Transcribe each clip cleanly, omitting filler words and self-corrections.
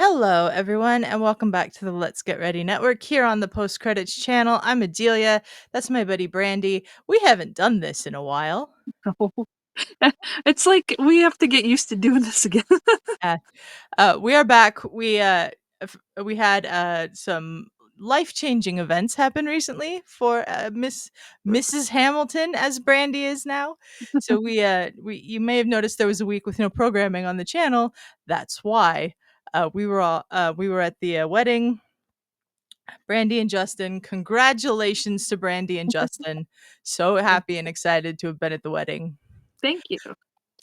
Hello, everyone, and welcome back to the Let's Get Ready Network here on the Post Credits channel. I'm Adelia. That's my buddy Brandi. We haven't done this in a while. It's like we have to get used to doing this again. We are back. We had some life-changing events happen recently for Mrs. Hamilton, as Brandi is now. So we you may have noticed there was a week with no programming on the channel. That's why. We were at the wedding. Brandi and Justin. Congratulations to Brandi and Justin. So happy and excited to have been at the wedding. Thank you.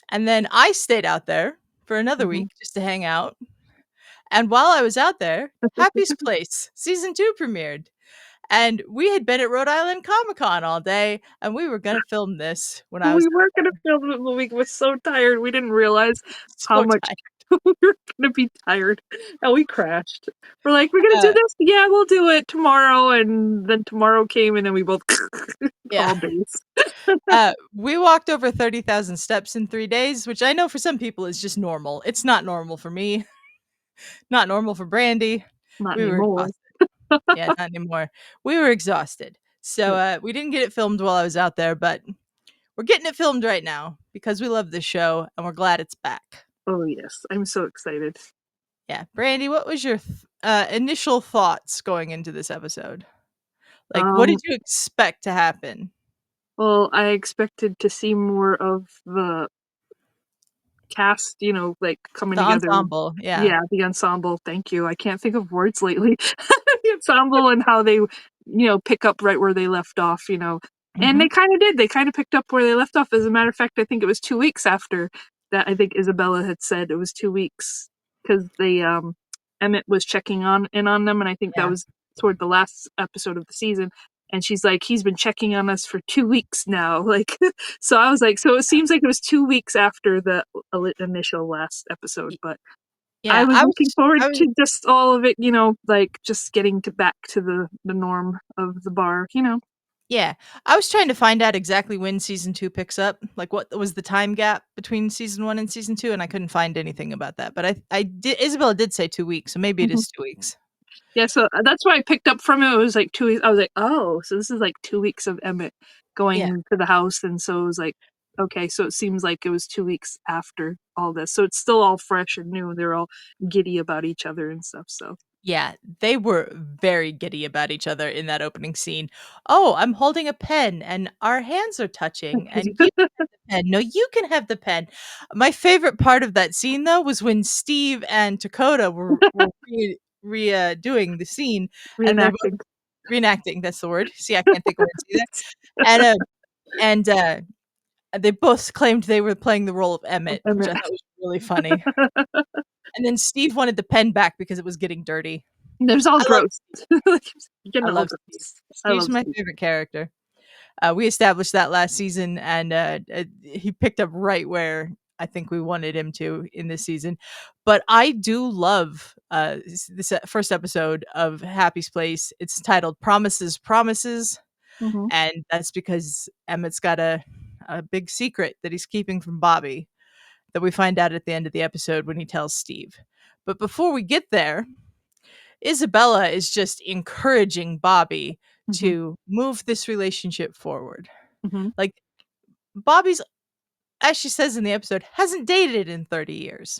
And then I stayed out there for another Mhm. week just to hang out. And while I was out there, Happy's Place season 2 premiered. And we had been at Rhode Island Comic Con all day, and we were going to film this when I was We were gonna film it, but we were so tired. We didn't realize how so much tired. we were gonna be tired, and we crashed. We're like, "We're gonna do Uh, this? Yeah, we'll do it tomorrow." And then tomorrow came, and then we both yeah. called days. We walked over 30,000 steps in 3 days, which I know for some people is just normal. It's not normal for me, not normal for Brandi. Not We were anymore. exhausted. Yeah, not anymore. We were exhausted. So, Yeah. we didn't get it filmed while I was out there, but we're getting it filmed right now because we love this show and we're glad it's back. Oh yes, I'm so excited. Yeah. Brandi, what was your initial thoughts going into this episode? Like, what did Um, you expect to happen? well, I expected to see more of the cast, like coming The together. ensemble, yeah. Yeah, the ensemble. Thank you. I can't think of words lately. The ensemble and how they, pick up right where they left off. And Mhm. they kind of did. They kind of picked up where they left off. As a matter of fact, I think it was 2 weeks after that. I think Isabella had said it was 2 weeks because Emmett was checking on them, and I think that Yeah. was toward the last episode of the season. And she's like, he's been checking on us for 2 weeks now. Like, so I was like, so it seems like it was 2 weeks after the initial last episode, Y but I yeah, was looking forward I was to just all of it, like just getting back to the norm of the bar. yeah, I was trying to find out exactly when season 2 picks up, like, what was the time gap between season 1 and season 2, and I couldn't find anything about that, but I did Isabella did say 2 weeks, so maybe it Mhm. is 2 weeks. Yeah, so that's why I picked up from it. It was like 2 weeks. I was like, oh, so this is like 2 weeks of Emmett Yeah. going to the house, and so it was like, okay, so it seems like it was 2 weeks after all this, so it's still all fresh and new. They're all giddy about each other and stuff. So Yeah, they were very giddy about each other in that opening scene. "Oh, I'm holding a pen, and our hands are touching, and you can have the pen. No, you can have the pen." My favorite part of that scene, though, was when Steve and Dakota were doing the scene, and they're both reenacting. reenacting, that's the word. See, I can't think of words either. And, and, they both claimed they were playing the role of Emmett, which I Emmett. thought was really funny. And then Steve wanted the pen back because it was getting dirty. There's all I love gross. I Getting all love Steve. gross. I Steve's love my Steve. favorite character. We established that last season, and he picked up right where I think we wanted him to in this season. But I do love this first episode of Happy's Place. It's titled "Promises, Promises," Mhm. and that's because Emmett's got a big secret that he's keeping from Bobbie that we find out at the end of the episode when he tells Steve. But before we get there, Isabella is just encouraging Bobbie Mhm. to move this relationship forward. Mhm. Like, Bobbie's, as she says in the episode, hasn't dated in 30 years.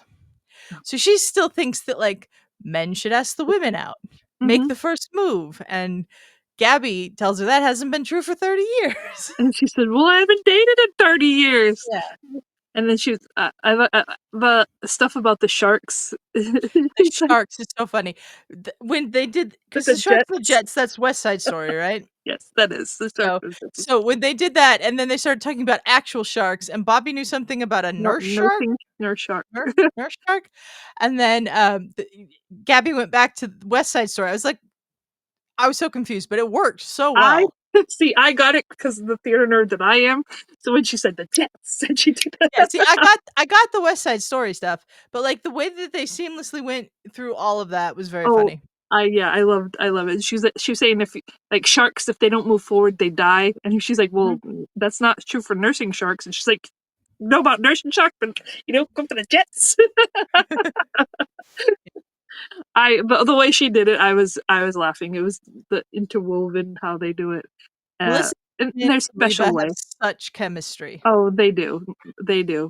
So she still thinks that, like, men should ask the women out, make Mhm. the first move. And Gabby tells her that hasn't been true for 30 years. And she said, "Well, I haven't dated in 30 years." Yeah. And then she was, the stuff about the sharks. The It's like, sharks is so funny. When they did, with because the the sharks and the jets. jets, that's West Side Story, right? Yes, that is the shark So with the so when they did that, and then they started talking about actual sharks, and Bobbie knew something about a nurse shark? nursing nurse shark. Nurse shark? And then, Gabby went back to West Side Story. I was so confused, but it worked so I well. see, I got it because of the theater nerd that I am. So when she said the jets, and she did Yeah, see, that. I got the West Side Story stuff, but, like, the way that they seamlessly went through all of that was very Oh, funny. yeah, I love it. She was saying if like sharks, if they don't move forward, they die. And she's like, Mhm. well, that's not true for nursing sharks. And she's like, know about nursing sharks, but come for the jets. But the way she did it, I was laughing. It was the interwoven how they do it, Melissa in and their Reba special have way. such chemistry. Oh, they do,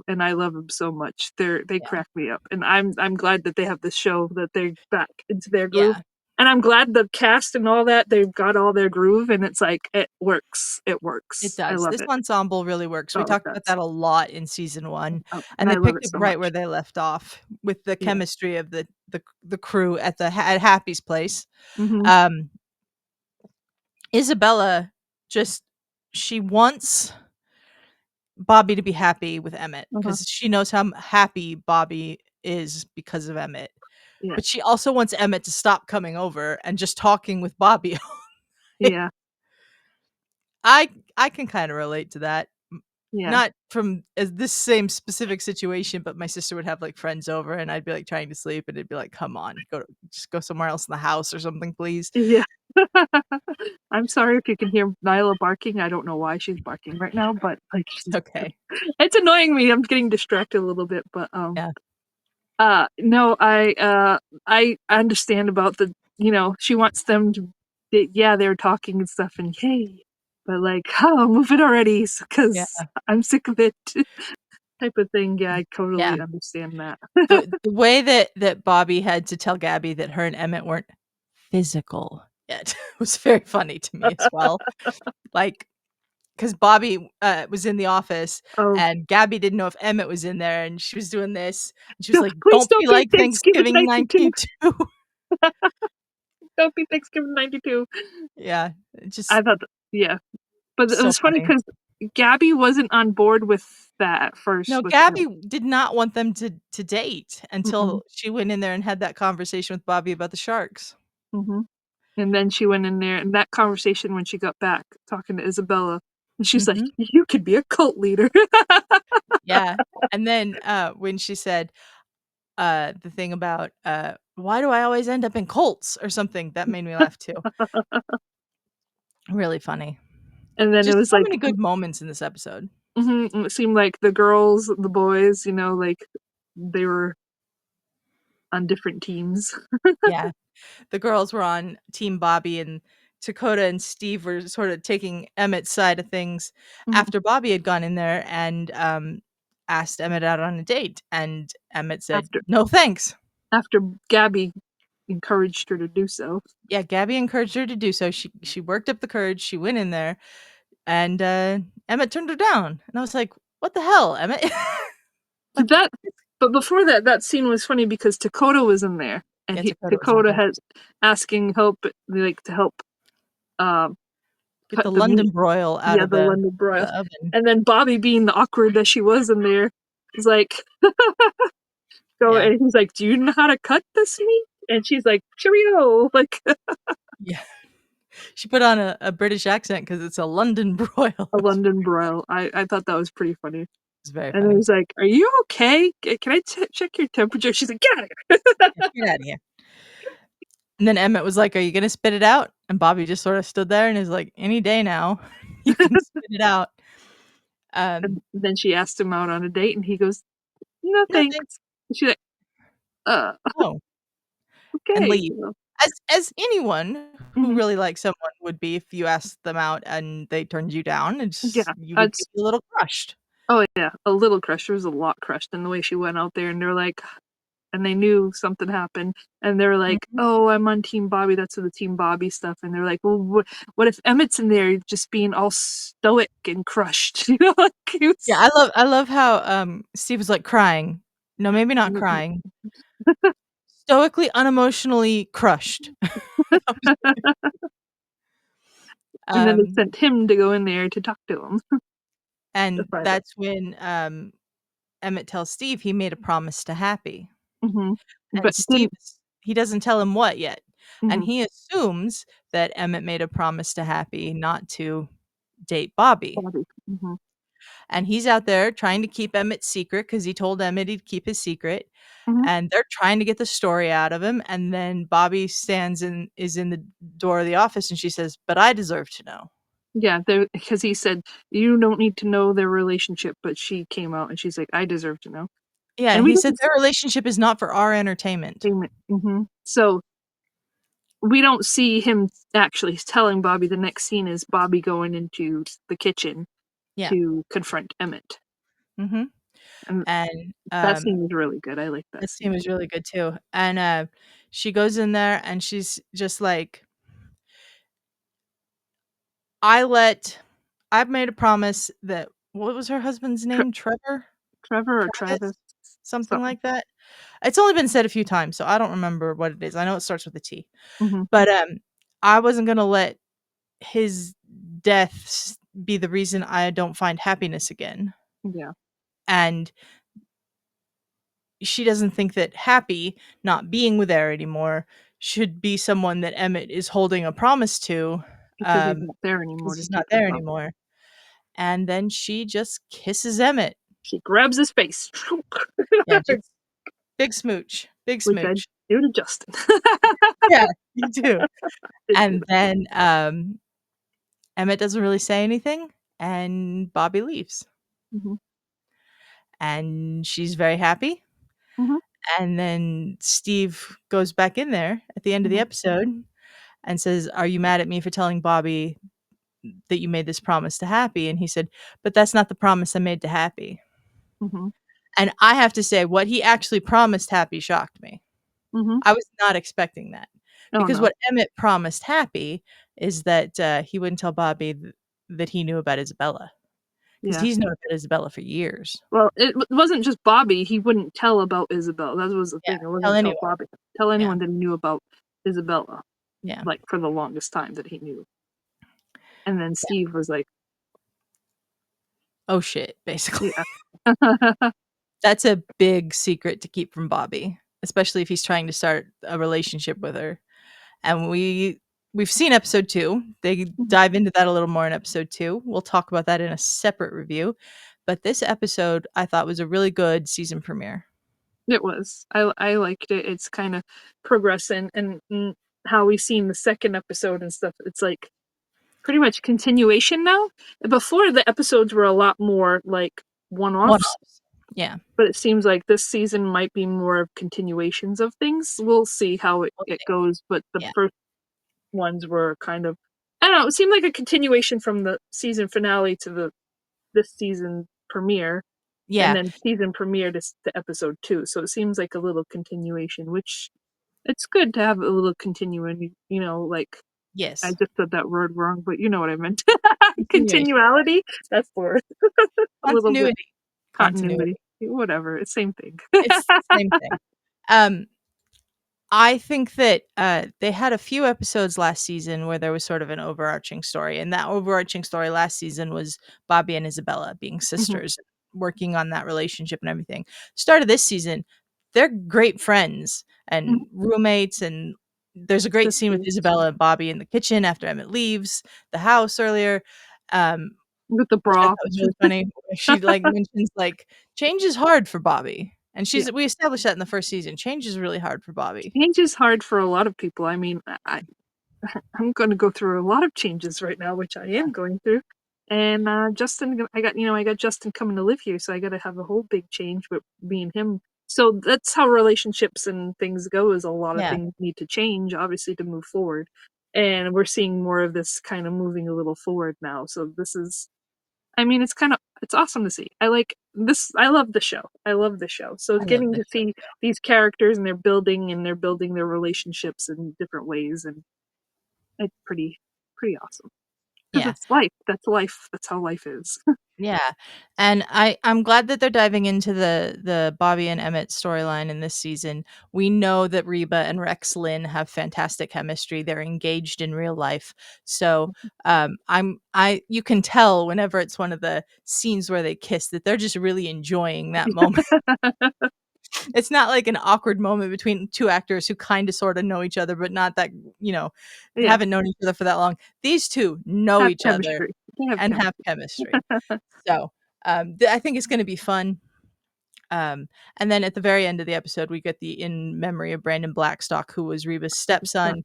and I love them so much. They Yeah. crack me up, and I'm glad that they have this show that they're back into their groove, Yeah, and I'm glad the cast and all that, they've got all their groove, and it's like, it works, it it works. I does. love This it. ensemble really works. We Oh, it talked about does. that a lot in season 1, Oh, and and I they love picked it up so right where much. they left off with the Yeah. chemistry of the crew at Happy's place. Mhm. Um, Isabella just she wants Bobbie to be happy with Emmett Uh-huh. because she knows how happy Bobbie is because of Emmett, Yeah. but she also wants Emmett to stop coming over and just talking with Bobbie. Yeah. I I can kinda relate to that. Yeah. Not from this same specific situation, but my sister would have, like, friends over, and I'd be, like, trying to sleep, and it'd be like, "Come on, just go somewhere else in the house or something, please." Yeah. I'm sorry if you can hear Nyla barking. I don't know why she's barking right now, but, like, It's okay. it's annoying me. I'm getting distracted a little bit, but, Yeah. no, I understand about she wants them to yeah, they were talking and stuff and, "Hey," but, like, "Oh, move it already Yeah. 'cause I'm sick of it," type of thing. Yeah, I Yeah. totally understand that. The way that Bobbie had to tell Gabby that her and Emmett weren't physical yet was very funny to me as well. Like, 'cause Bobbie, was in the office, Oh, and Gabby didn't know if Emmett was in there, and she was doing this, and she was no, like, please "Don't don't be be like Thanksgiving Thanksgiving '92. '92." Don't be Thanksgiving '92. Yeah, it just I thought yeah, but it so was funny funny. because Gabby wasn't on board with that at No, first with Gabby Emmett. did not want them to date Mm-mm, until she went in there and had that conversation with Bobbie about the sharks. mhm. And then she went in there and that conversation when she got back talking to Isabella, and she's like, Mhm. "You could be a cult leader." Yeah, and then, when she said, the thing about, "Why do I always end up in cults?" or something, that made me laugh too. Really funny. And then it Just was so like many good moments in this episode. mhm, and it seemed like the girls, the boys, like, they were on different teams. Yeah. The girls were on Team Bobbie, and Dakota and Steve were sort of taking Emmett's side of things Mhm. after Bobbie had gone in there and, asked Emmett out on a date, and Emmett said, After "No, thanks." after Gabby encouraged her to do so. Yeah, Gabby encouraged her to do so. She worked up the courage, she went in there, and, Emmett turned her down, and I was like, "What the hell, Emmett?" Did Like, that but before that, that scene was funny because Dakota was in there, and yeah, he Dakota was in Dakota there. has asking help, like, to help, um, Get cut the the meat. London broil out Yeah, of the London the broil. oven. And then Bobbie being the awkward as she was in there, is like, go Yeah, and he's like, "Do you know how to cut this meat?" And she's like, "Cheerio," like, yeah. She put on a British accent because it's a London broil. a London broil. I thought that was pretty funny. It's very And then funny. he's like, "Are you okay? Can I check your temperature?" She's like, "Get out of here." Yeah, get outta here. And then Emmett was like, "Are you gonna spit it out?" And Bobbie just sort of stood there and is like, "Any day now, you can spit it out." And Um, then she asked him out on a date, and he goes, "No, "No, thanks." thanks. And she's like, "Uh, No," and okay." leave. As anyone who Mhm. really likes someone would be if you asked them out and they turned you down, Yeah, you would be that's a little crushed. oh, yeah, a little crushed. There was a lot crushed in the way she went out there, and they're like and they knew something happened, and they're like, Mhm. "Oh, I'm on Team Bobbie, that's the Team Bobbie stuff," and they're like, "Well, what if Emmett's in there just being all stoic and crushed?" Like, he Yeah, was I love how, Steve was, like, crying. No, maybe not mm, mm. crying. Stoically, unemotionally crushed. And then they Um, sent him to go in there to talk to him, to and find out. that's when, Emmett tells Steve he made a promise to Happy, Mhm. and But Steve didn't he doesn't tell him what yet, and mhm, he assumes that Emmett made a promise to Happy not to date Bobbie, Bobbie. Mhm, and he's out there trying to keep Emmett's secret because he told Emmett he'd keep his secret, mhm. and they're trying to get the story out of him, and then Bobbie is in the door of the office, and she says, "But I deserve to know." Yeah, there because he said, "You don't need to know their relationship," but she came out and she's like, "I deserve to know." Yeah, And we he said didn't their relationship is not for our entertainment. see it. So we don't see him actually telling Bobbie. The next scene is Bobbie going into the kitchen Yeah. to confront Emmett, Mhm. and And, that scene was really good. I like that that scene. scene was really good too. And, she goes in there and she's just like, "I let I've made a promise that" what was her husband's Tre name? Trevor? Trevor or Travis? Travis, Something something. like that? It's only been said a few times, so I don't remember what it is. I know it starts with a T. Mhm. But, I wasn't gonna let his death be the reason I don't find happiness again. Yeah, And she doesn't think that Happy not being with there anymore should be someone that Emmett is holding a promise to, because he's not there because anymore to he's not take her there from. anymore. And then she just kisses Emmett. She grabs his face, Yeah, just big smooch, big like I smooch. do to Justin. Yeah, you do. Did do And it. then, Emmett doesn't really say anything, and Bobbie leaves. Mhm, And she's very happy. mhm, And then Steve goes back in there at the end of the mhm, episode and says, "Are you mad at me for telling Bobbie that you made this promise to Happy?" And he said, "But that's not the promise I made to Happy." mhm, And I have to say, what he actually promised Happy shocked me. mhm. I was not expecting that, Oh, because no. what Emmett promised Happy is that, he wouldn't tell Bobbie that he knew about Isabella, because Yeah. he's known about Isabella for years. Well, it wasn't just Bobbie, he wouldn't tell about Isabel, that was the Yeah, thing, it tell wasn't tell anyone. Bobbie. Tell Yeah, anyone that he knew about Isabella, yeah, like, for the longest time that he knew. And then yeah. Steve was like, Oh, shit, basically. "Yeah." That's a big secret to keep from Bobbie, especially if he's trying to start a relationship with her. And we've seen episode 2. They Mhm. dive into that a little more in episode 2. We'll talk about that in a separate review. But this episode I thought was a really good season premiere. It was. I liked it, it's kinda progressing and how we seen the 2nd episode and stuff, it's, like, pretty much continuation now. Before, the episodes were a lot more, like, one-offs, One-offs. Yeah, but it seems like this season might be more of continuations of things. We'll see how we'll it see. goes, but the Yeah. first ones were kind of, I don't know, it seemed like a continuation from the season finale to this season premiere, and Yeah. then season premiere to episode 2, so it seems like a little continuation, which it's good to have a little continuing, like, I Yes. just said that word wrong, but you know what I meant. Continuation. Continuality? That's the word. A little bit. Continuity. Continuity. Continuity. Whatever, it's same thing. It's the same thing. Um I think that, they had a few episodes last season where there was sort of an overarching story, and that overarching story last season was Bobbie and Isabella being Mhm, sisters, working on that relationship and everything. Start of this season, they're great friends mhm. and roommates, and there's a great scene with Sisters. Isabella and Bobbie in the kitchen after Emmett leaves the house earlier, um, With the which I bra. thought was really funny, where she, like, mentions, like, change is hard for Bobbie, and Yeah. we established that in the 1st season, change is really hard for Bobbie. Change is hard for a lot of people. I mean, I'm gonna go through a lot of changes right now, which I am going through. And, Justin, I got Justin coming to live here, so I gotta have a whole big change with me and him. So that's how relationships and things go, is a lot of Yeah. things need to change, obviously, to move forward. And we're seeing more of this kind of moving a little forward now. So this is, I mean, it's awesome to see. I like this. I love the show. I love the show. So I love getting this to show see too. these characters and they're building their relationships in different ways, and it's pretty awesome. Because Yeah, it's life. That's life. That's how life is. yeah, and I'm glad that they're diving into the Bobbie and Emmett storyline in this season. We know that Reba and Rex Lynn have fantastic chemistry. They're engaged in real life. So, I you can tell whenever it's one of the scenes where they kiss that they're just really enjoying that moment. It's not like an awkward moment between 2 actors who kinda sorta know each other, but not that, you know, Yeah, haven't known each other for that long. These 2 know have each other chemistry. They have and have chemistry. chemistry. So, I think it's gonna be fun. And then at the very end of the episode, we get the in memory of Brandon Blackstock, who was Reba's stepson,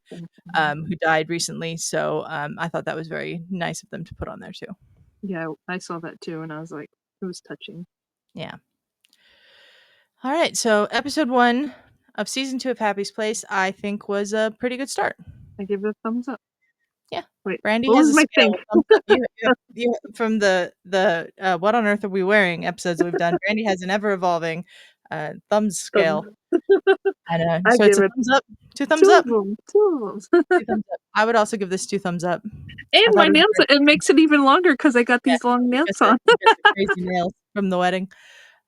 who died recently. So, I thought that was very nice of them to put on there too. Yeah, I saw that too, and I was like, it was touching. Yeah. All right, so episode 1 of season 2 of Happy's Place, I think, was a pretty good start. I give it a thumbs up. Yeah. Wait, Brandi what has was a my scale thing? of thumbs up. You from the "What on earth are we wearing" episodes we've done, Brandi has an ever evolving, thumbs Thumbs. scale. And, I so it's give a it thumbs up, 2 thumbs 2 up, of them, 2 of them. 2 thumbs up. I would also give this 2 thumbs up. And I thought my it was nails, very it makes it even longer because I got yeah, these long nails because on. the crazy nails from the wedding.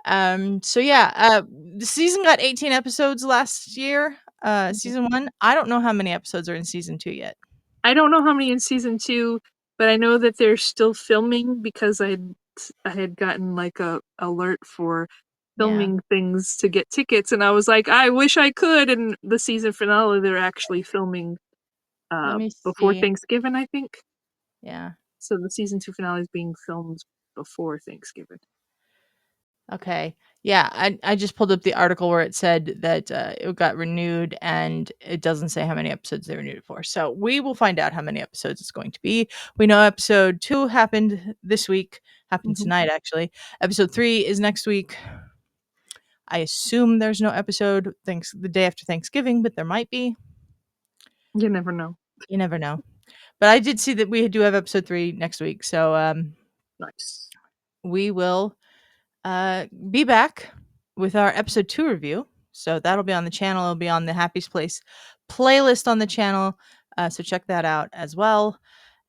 So yeah, the season got 18 episodes last year, Mhm. season 1. I don't know how many episodes are in season 2 yet. I don't know how many in season 2, but I know that they're still filming because I had gotten, like, a alert for Yeah. filming things to get tickets, and I was like, "I wish I could," and the season finale, they're actually filming, Let me before see. Thanksgiving, I think? Yeah. So the season 2 finale is being filmed before Thanksgiving. Okay. Yeah, I just pulled up the article where it said that, it got renewed, and it doesn't say how many episodes they renewed it for. So we will find out how many episodes it's going to be. We know episode 2 happened this week, happened Mhm. tonight, actually. Episode 3 is next week. I assume there's no episode the day after Thanksgiving, but there might be. You never know. You never know. But I did see that we do have episode 3 next week, so, Nice. we will be back with our episode 2 review. So that'll be on the channel. It'll be on the Happy's Place playlist on the channel. So check that out as well.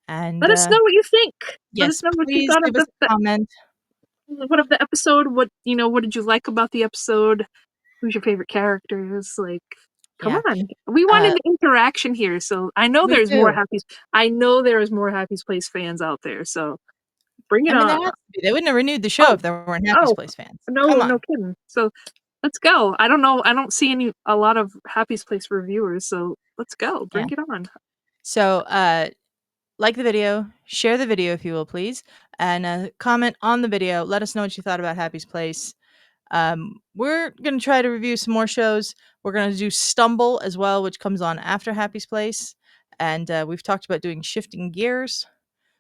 And Let us know what you think. Let us yes, know what you please thought of leave us a comment. the episode. What did you like about the episode? Who's your favorite characters? Like, come Yeah, on. We uh, wanted interaction here, so I know we there's more do. Happy's I know there is more Happy's Place fans out there, so bring I it mean, there on. has to be. They wouldn't have renewed the show Oh, if there weren't Happy's oh, Place fans. no, Come no on. kidding. So let's go. I don't know. I don't see a lot of Happy's Place reviewers, so let's go. Yeah. Bring it on. So, like the video, share the video if you will, please, and comment on the video. Let us know what you thought about Happy's Place. We're gonna try to review some more shows. We're gonna do Stumble as well, which comes on after Happy's Place, and we've talked about doing Shifting Gears,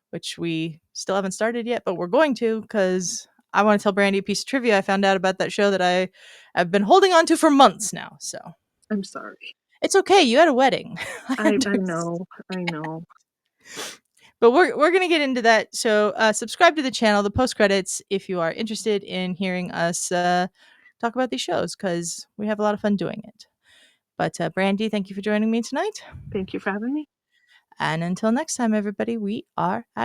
which we still haven't started yet, but we're going to because I want to tell Brandi a piece of trivia I found out about that show that have been holding on to for months now. So I'm sorry. it's okay. You had a wedding. I I understand. know. I know. But we're gonna get into that. So subscribe to the channel, the post credits, if you are interested in hearing us talk about these shows because we have a lot of fun doing it. But Brandi, thank you for joining me tonight. Thank you for having me. And until next time, everybody, we are out.